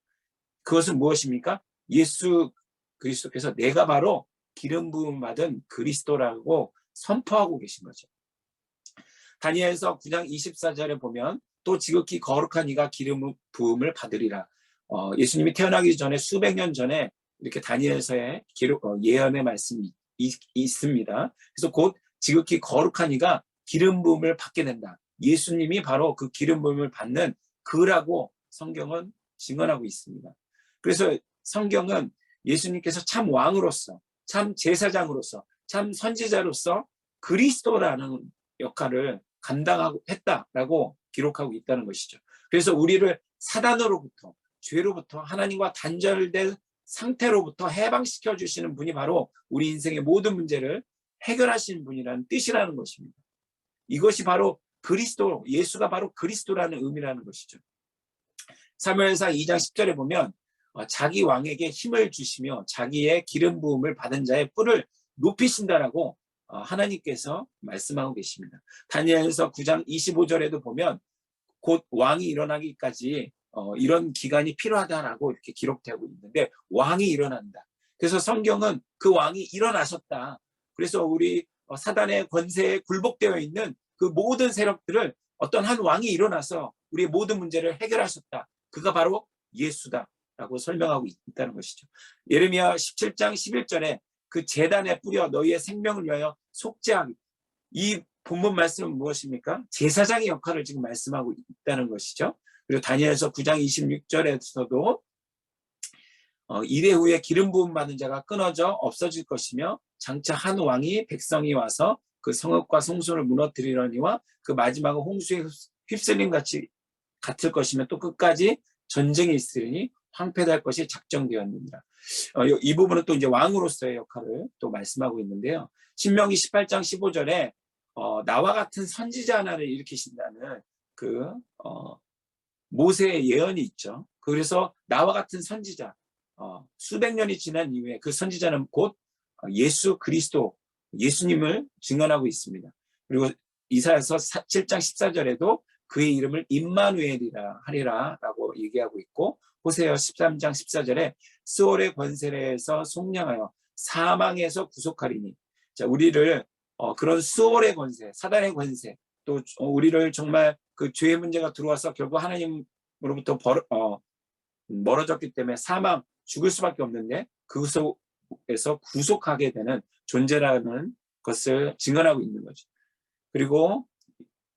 그것은 무엇입니까? 예수 그리스도께서 내가 바로 기름 부음 받은 그리스도라고 선포하고 계신 거죠. 다니엘서 9장 24절에 보면 또 지극히 거룩한 이가 기름 부음을 받으리라. 예수님이 태어나기 전에 수백 년 전에 이렇게 다니엘서에 예언의 말씀이 있습니다. 그래서 곧 지극히 거룩한 이가 기름 부음을 받게 된다. 예수님이 바로 그 기름 부음을 받는 그라고 성경은 증언하고 있습니다. 그래서 성경은 예수님께서 참 왕으로서, 참 제사장으로서, 참 선지자로서 그리스도라는 역할을 감당하고 했다라고 기록하고 있다는 것이죠. 그래서 우리를 사단으로부터, 죄로부터, 하나님과 단절된 상태로부터 해방시켜 주시는 분이 바로 우리 인생의 모든 문제를 해결하시는 분이라는 뜻이라는 것입니다. 이것이 바로 그리스도, 예수가 바로 그리스도라는 의미라는 것이죠. 사무엘상 2장 10절에 보면 자기 왕에게 힘을 주시며 자기의 기름 부음을 받은 자의 뿔을 높이신다라고 하나님께서 말씀하고 계십니다. 다니엘서 9장 25절에도 보면 곧 왕이 일어나기까지 이런 기간이 필요하다라고 이렇게 기록되고 있는데 왕이 일어난다. 그래서 성경은 그 왕이 일어나셨다. 그래서 우리 사단의 권세에 굴복되어 있는 그 모든 세력들을 어떤 한 왕이 일어나서 우리의 모든 문제를 해결하셨다. 그가 바로 예수다라고 설명하고 있다는 것이죠. 예레미야 17장 11절에 그 제단에 뿌려 너희의 생명을 위하여 속죄하기. 이 본문 말씀은 무엇입니까? 제사장의 역할을 지금 말씀하고 있다는 것이죠. 그리고 다니엘서 9장 26절에서도 이래 후에 기름 부음 받은 자가 끊어져 없어질 것이며 장차 한 왕이 백성이 와서 그 성읍과 성소를 무너뜨리려니와 그 마지막은 홍수에 휩쓸림 같을 것이며 또 끝까지 전쟁이 있으리니 황폐될 것이 작정되었느니라. 이 부분은 또 이제 왕으로서의 역할을 또 말씀하고 있는데요. 신명기 18장 15절에 나와 같은 선지자 하나를 일으키신다는 그 모세의 예언이 있죠. 그래서 나와 같은 선지자, 수백 년이 지난 이후에 그 선지자는 곧 예수 그리스도, 예수님을 증언하고 있습니다. 그리고 이사야서 7장 14절에도 그의 이름을 임마누엘이라 하리라라고 얘기하고 있고, 호세아 13장 14절에 스올의 권세에서 속량하여 사망에서 구속하리니, 자, 우리를 그런 스올의 권세, 사단의 권세, 또 우리를 정말 그 죄의 문제가 들어와서 결국 하나님으로부터 멀어졌기 때문에 사망, 죽을 수밖에 없는데 그것에서 구속하게 되는 존재라는 것을 증언하고 있는 거죠. 그리고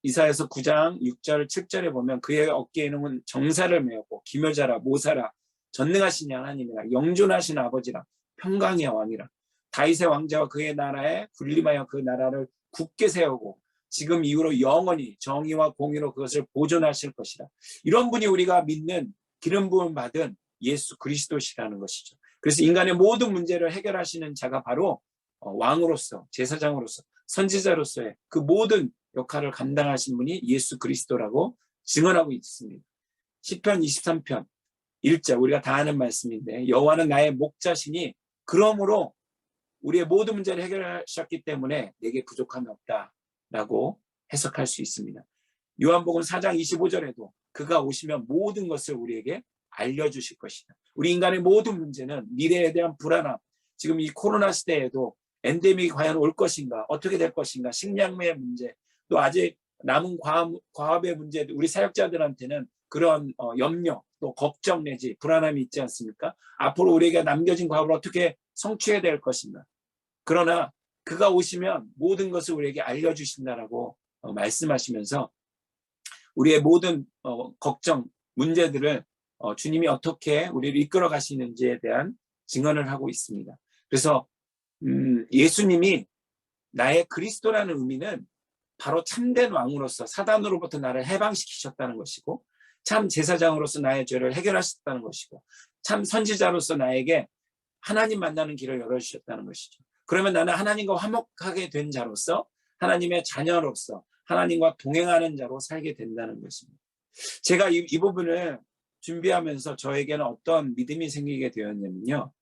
이사야서 9장 6절 7절에 보면 그의 어깨에는 정사를 메었고 기묘자라 모사라 전능하신 하나님이라 영존하신 아버지라 평강의 왕이라 다윗의 왕자와 그의 나라에 군림하여 그 나라를 굳게 세우고 지금 이후로 영원히 정의와 공의로 그것을 보존하실 것이라. 이런 분이 우리가 믿는 기름 부음 받은 예수 그리스도시라는 것이죠. 그래서 인간의 모든 문제를 해결하시는 자가 바로 왕으로서, 제사장으로서, 선지자로서의 그 모든 역할을 감당하신 분이 예수 그리스도라고 증언하고 있습니다. 시편 23편 1절, 우리가 다 아는 말씀인데, 여호와는 나의 목자시니 그러므로 우리의 모든 문제를 해결하셨기 때문에 내게 부족함이 없다라고 해석할 수 있습니다. 요한복음 4장 25절에도 그가 오시면 모든 것을 우리에게 알려주실 것이다. 우리 인간의 모든 문제는 미래에 대한 불안함, 지금 이 코로나 시대에도 엔데믹이 과연 올 것인가, 어떻게 될 것인가, 식량의 문제, 또 아직 남은 과업의 문제, 우리 사역자들한테는 그런 염려, 또 걱정 내지 불안함이 있지 않습니까? 앞으로 우리에게 남겨진 과업을 어떻게 성취해야 될 것인가. 그러나 그가 오시면 모든 것을 우리에게 알려주신다라고 말씀하시면서 우리의 모든 걱정, 문제들을 주님이 어떻게 우리를 이끌어 가시는지에 대한 증언을 하고 있습니다. 그래서 예수님이 나의 그리스도라는 의미는 바로 참된 왕으로서 사단으로부터 나를 해방시키셨다는 것이고, 참 제사장으로서 나의 죄를 해결하셨다는 것이고, 참 선지자로서 나에게 하나님 만나는 길을 열어주셨다는 것이죠. 그러면 나는 하나님과 화목하게 된 자로서, 하나님의 자녀로서 하나님과 동행하는 자로 살게 된다는 것입니다. 제가 이 부분을 준비하면서 저에게는 어떤 믿음이 생기게 되었냐면요,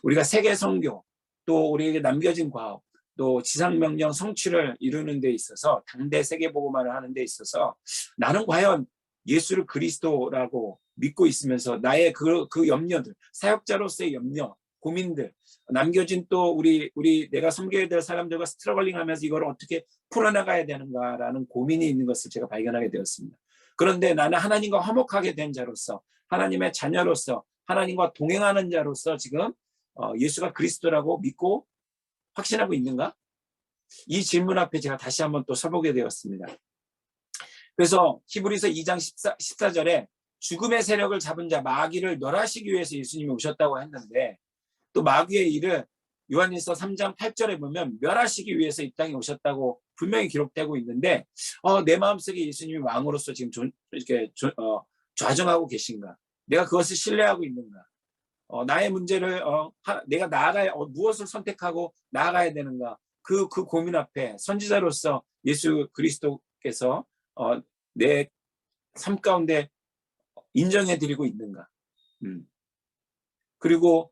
우리가 세계 선교, 또 우리에게 남겨진 과업, 또 지상명령 성취를 이루는 데 있어서, 당대 세계복음화를 하는 데 있어서 나는 과연 예수를 그리스도라고 믿고 있으면서 나의 그 염려들, 사역자로서의 염려, 고민들, 남겨진 또 우리 내가 섬겨야 될 사람들과 스트러글링 하면서 이걸 어떻게 풀어나가야 되는가라는 고민이 있는 것을 제가 발견하게 되었습니다. 그런데 나는 하나님과 화목하게 된 자로서, 하나님의 자녀로서, 하나님과 동행하는 자로서 지금 예수가 그리스도라고 믿고 확신하고 있는가? 이 질문 앞에 제가 다시 한번 또 서보게 되었습니다. 그래서 히브리서 2장 14절에 죽음의 세력을 잡은 자 마귀를 멸하시기 위해서 예수님이 오셨다고 했는데, 또 마귀의 일을 요한일서 3장 8절에 보면 멸하시기 위해서 이 땅에 오셨다고 분명히 기록되고 있는데, 내 마음속에 예수님이 왕으로서 지금 이렇게 좌정하고 계신가? 내가 그것을 신뢰하고 있는가? 나의 문제를 내가 무엇을 선택하고 나아가야 되는가? 그 고민 앞에 선지자로서 예수 그리스도께서 내 삶 가운데 인정해드리고 있는가? 그리고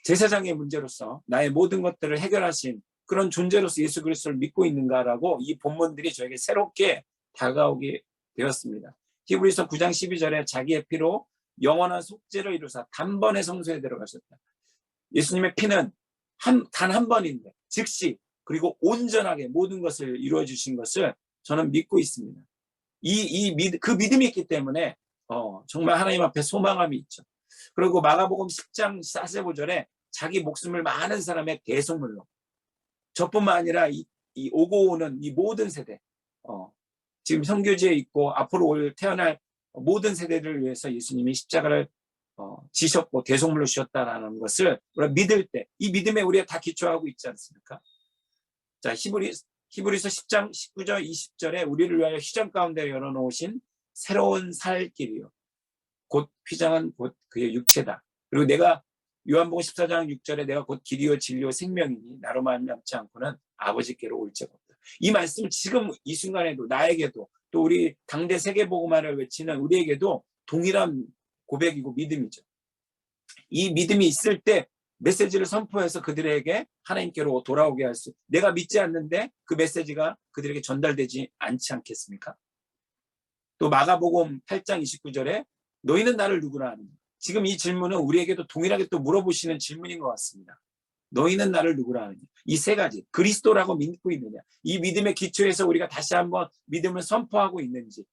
제사장의 문제로서 나의 모든 것들을 해결하신 그런 존재로서 예수 그리스도를 믿고 있는가라고 이 본문들이 저에게 새롭게 다가오게 되었습니다. 히브리서 9장 12절에 자기의 피로 영원한 속죄를 이루사 단번에 성소에 들어가셨다. 예수님의 피는 단 한 번인데 즉시 그리고 온전하게 모든 것을 이루어 주신 것을 저는 믿고 있습니다. 그 믿음이 있기 때문에 정말 하나님 앞에 소망함이 있죠. 그리고 마가복음 10장 45절에 자기 목숨을 많은 사람의 대속물로, 저뿐만 아니라 이 오고 오는 이 모든 세대, 지금 선교지에 있고 앞으로 태어날 모든 세대를 위해서 예수님이 십자가를 지셨고 대속물로 주셨다라는 것을 우리가 믿을 때, 이 믿음에 우리가 다 기초하고 있지 않습니까? 자, 히브리서 10장 19절 20절에 우리를 위하여 휘장 가운데 열어놓으신 새로운 살 길이요, 곧 휘장은 곧 그의 육체다. 그리고 내가 요한복음 14장 6절에 내가 곧 길이요 진리요 생명이니 나로 말미암지 않고는 아버지께로 올 자가 없다. 이 말씀을 지금 이 순간에도 나에게도 또 우리 당대 세계복음화를 외치는 우리에게도 동일한 고백이고 믿음이죠. 이 믿음이 있을 때 메시지를 선포해서 그들에게 하나님께로 돌아오게 할 수, 내가 믿지 않는데 그 메시지가 그들에게 전달되지 않지 않겠습니까? 또 마가복음 8장 29절에 너희는 나를 누구라 하느냐. 지금 이 질문은 우리에게도 동일하게 또 물어보시는 질문인 것 같습니다. 너희는 나를 누구라 하느냐. 이 세 가지, 그리스도라고 믿고 있느냐, 이 믿음의 기초에서 우리가 다시 한번 믿음을 선포하고 있는지,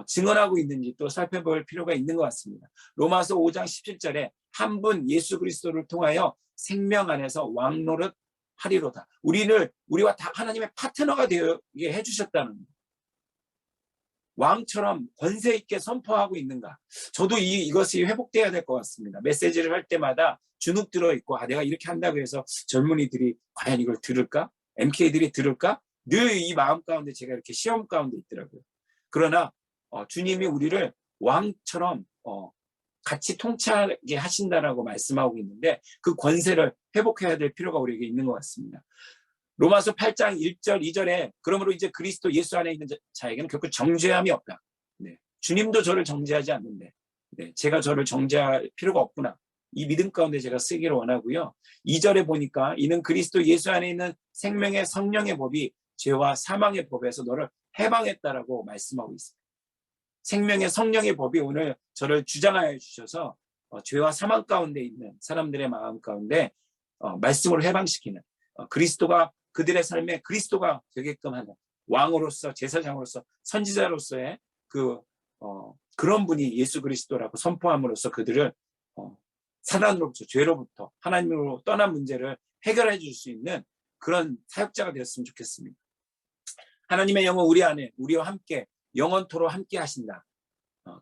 증언하고 있는지 또 살펴볼 필요가 있는 것 같습니다. 로마서 5장 17절에 한 분 예수 그리스도를 통하여 생명 안에서 왕노릇 하리로다. 우리와 다 하나님의 파트너가 되게 해주셨다는 것. 왕처럼 권세 있게 선포하고 있는가? 저도 이것이 회복돼야 될 것 같습니다. 메시지를 할 때마다 주눅 들어있고, 내가 이렇게 한다고 해서 젊은이들이 과연 이걸 들을까? MK들이 들을까? 늘 이 마음 가운데 제가 이렇게 시험 가운데 있더라고요. 그러나 주님이 우리를 왕처럼 같이 통치하게 하신다라고 말씀하고 있는데 그 권세를 회복해야 될 필요가 우리에게 있는 것 같습니다. 로마서 8장 1절 2절에 그러므로 이제 그리스도 예수 안에 있는 자에게는 결코 정죄함이 없다. 네. 주님도 저를 정죄하지 않는데 제가 저를 정죄할 필요가 없구나. 이 믿음 가운데 제가 쓰기를 원하고요. 2절에 보니까 이는 그리스도 예수 안에 있는 생명의 성령의 법이 죄와 사망의 법에서 너를 해방했다라고 말씀하고 있습니다. 생명의 성령의 법이 오늘 저를 주장하여 주셔서 죄와 사망 가운데 있는 사람들의 마음 가운데 말씀으로 해방시키는 그리스도가 그들의 삶에 그리스도가 되게끔 하는 왕으로서 제사장으로서 선지자로서의 그런 분이 예수 그리스도라고 선포함으로써 그들을 사단으로부터 죄로부터 하나님으로 떠난 문제를 해결해 줄 수 있는 그런 사역자가 되었으면 좋겠습니다. 하나님의 영은 우리 안에 우리와 함께 영원토록 함께 하신다.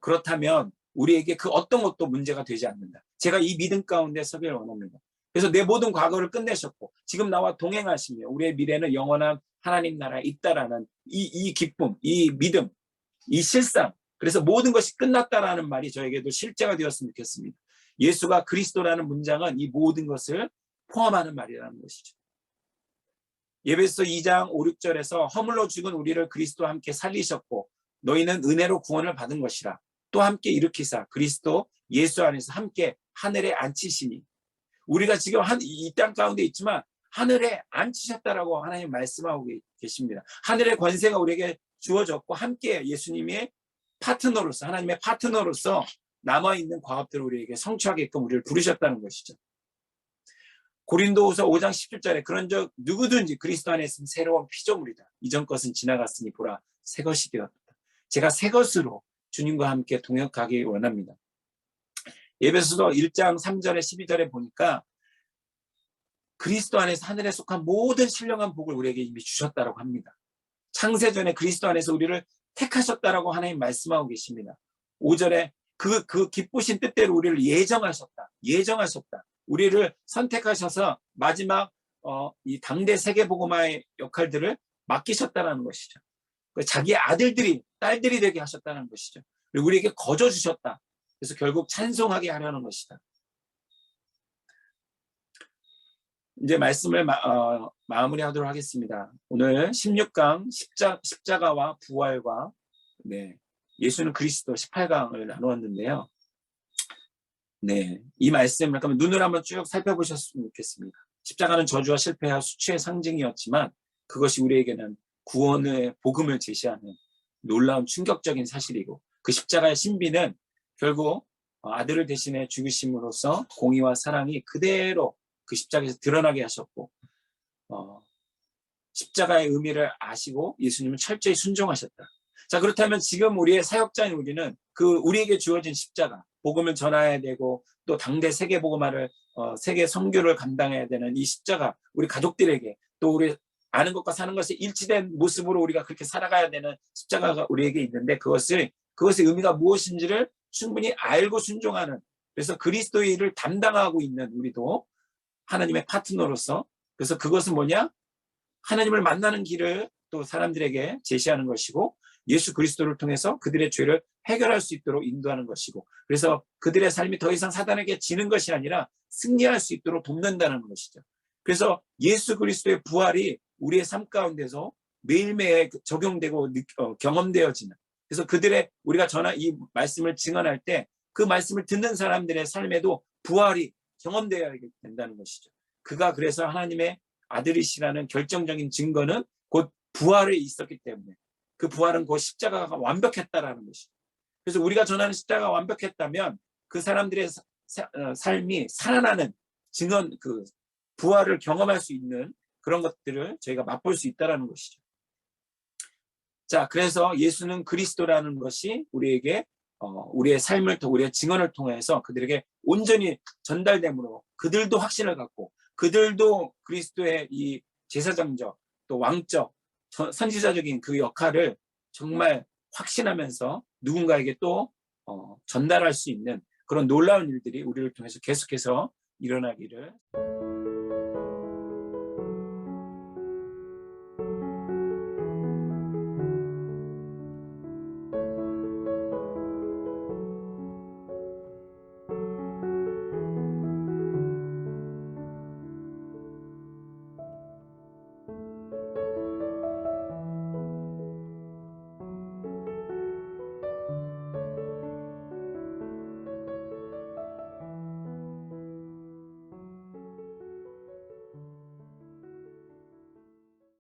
그렇다면 우리에게 그 어떤 것도 문제가 되지 않는다. 제가 이 믿음 가운데 서기를 원합니다. 그래서 내 모든 과거를 끝내셨고 지금 나와 동행하시며 우리의 미래는 영원한 하나님 나라에 있다라는 이 기쁨, 이 믿음, 이 실상. 그래서 모든 것이 끝났다라는 말이 저에게도 실제가 되었으면 좋겠습니다. 예수가 그리스도라는 문장은 이 모든 것을 포함하는 말이라는 것이죠. 에베소 2장 5, 6절에서 허물로 죽은 우리를 그리스도와 함께 살리셨고 너희는 은혜로 구원을 받은 것이라 또 함께 일으키사 그리스도 예수 안에서 함께 하늘에 앉히시니 우리가 지금 이 땅 가운데 있지만 하늘에 앉히셨다라고 하나님 말씀하고 계십니다. 하늘의 권세가 우리에게 주어졌고 함께 예수님의 파트너로서 하나님의 파트너로서 남아있는 과업들을 우리에게 성취하게끔 우리를 부르셨다는 것이죠. 고린도후서 5장 17절에 그런즉 누구든지 그리스도 안에 있으면 새로운 피조물이다. 이전 것은 지나갔으니 보라 새 것이 되었다. 제가 새 것으로 주님과 함께 동역하기 원합니다. 에베소서 1장 3절에 12절에 보니까 그리스도 안에서 하늘에 속한 모든 신령한 복을 우리에게 이미 주셨다고 합니다. 창세전에 그리스도 안에서 우리를 택하셨다라고 하나님 말씀하고 계십니다. 5절에 그 기쁘신 뜻대로 우리를 예정하셨다. 우리를 선택하셔서 마지막 이 당대 세계복음화의 역할들을 맡기셨다는 것이죠. 자기의 아들들이 딸들이 되게 하셨다는 것이죠. 그리고 우리에게 거저 주셨다. 그래서 결국 찬송하게 하려는 것이다. 이제 말씀을 마무리하도록 하겠습니다. 오늘 16강 십자가와 부활과 예수는 그리스도 18강을 나누었는데요. 이 말씀을 잠깐만 눈을 한번 쭉 살펴보셨으면 좋겠습니다. 십자가는 저주와 실패와 수치의 상징이었지만 그것이 우리에게는 구원의 복음을 제시하는 놀라운 충격적인 사실이고 그 십자가의 신비는 결국 아들을 대신해 죽으심으로써 공의와 사랑이 그대로 그 십자가에서 드러나게 하셨고 십자가의 의미를 아시고 예수님은 철저히 순종하셨다. 자, 그렇다면 지금 우리의 사역자인 우리는 우리에게 주어진 십자가 복음을 전해야 되고 또 당대 세계복음화를 세계 선교를 감당해야 되는 이 십자가 우리 가족들에게 또 우리 아는 것과 사는 것이 일치된 모습으로 우리가 그렇게 살아가야 되는 십자가가 우리에게 있는데 그것의 의미가 무엇인지를 충분히 알고 순종하는 그래서 그리스도의 일을 담당하고 있는 우리도 하나님의 파트너로서 그래서 그것은 뭐냐? 하나님을 만나는 길을 또 사람들에게 제시하는 것이고 예수 그리스도를 통해서 그들의 죄를 해결할 수 있도록 인도하는 것이고 그래서 그들의 삶이 더 이상 사단에게 지는 것이 아니라 승리할 수 있도록 돕는다는 것이죠. 그래서 예수 그리스도의 부활이 우리의 삶 가운데서 매일매일 적용되고 경험되어지는, 그래서 그들의 우리가 이 말씀을 증언할 때 그 말씀을 듣는 사람들의 삶에도 부활이 경험되어야 된다는 것이죠. 그가 그래서 하나님의 아들이시라는 결정적인 증거는 곧 부활에 있었기 때문에, 그 부활은 곧 십자가가 완벽했다라는 것이죠. 그래서 우리가 전하는 십자가가 완벽했다면 그 사람들의 삶이 살아나는 증언, 그 부활을 경험할 수 있는 그런 것들을 저희가 맛볼 수 있다는 것이죠. 자, 그래서 예수는 그리스도라는 것이 우리에게 우리의 삶을 우리의 증언을 통해서 그들에게 온전히 전달됨으로 그들도 확신을 갖고, 그들도 그리스도의 이 제사장적 또 왕적 선지자적인 그 역할을 정말 확신하면서 누군가에게 또 전달할 수 있는 그런 놀라운 일들이 우리를 통해서 계속해서 일어나기를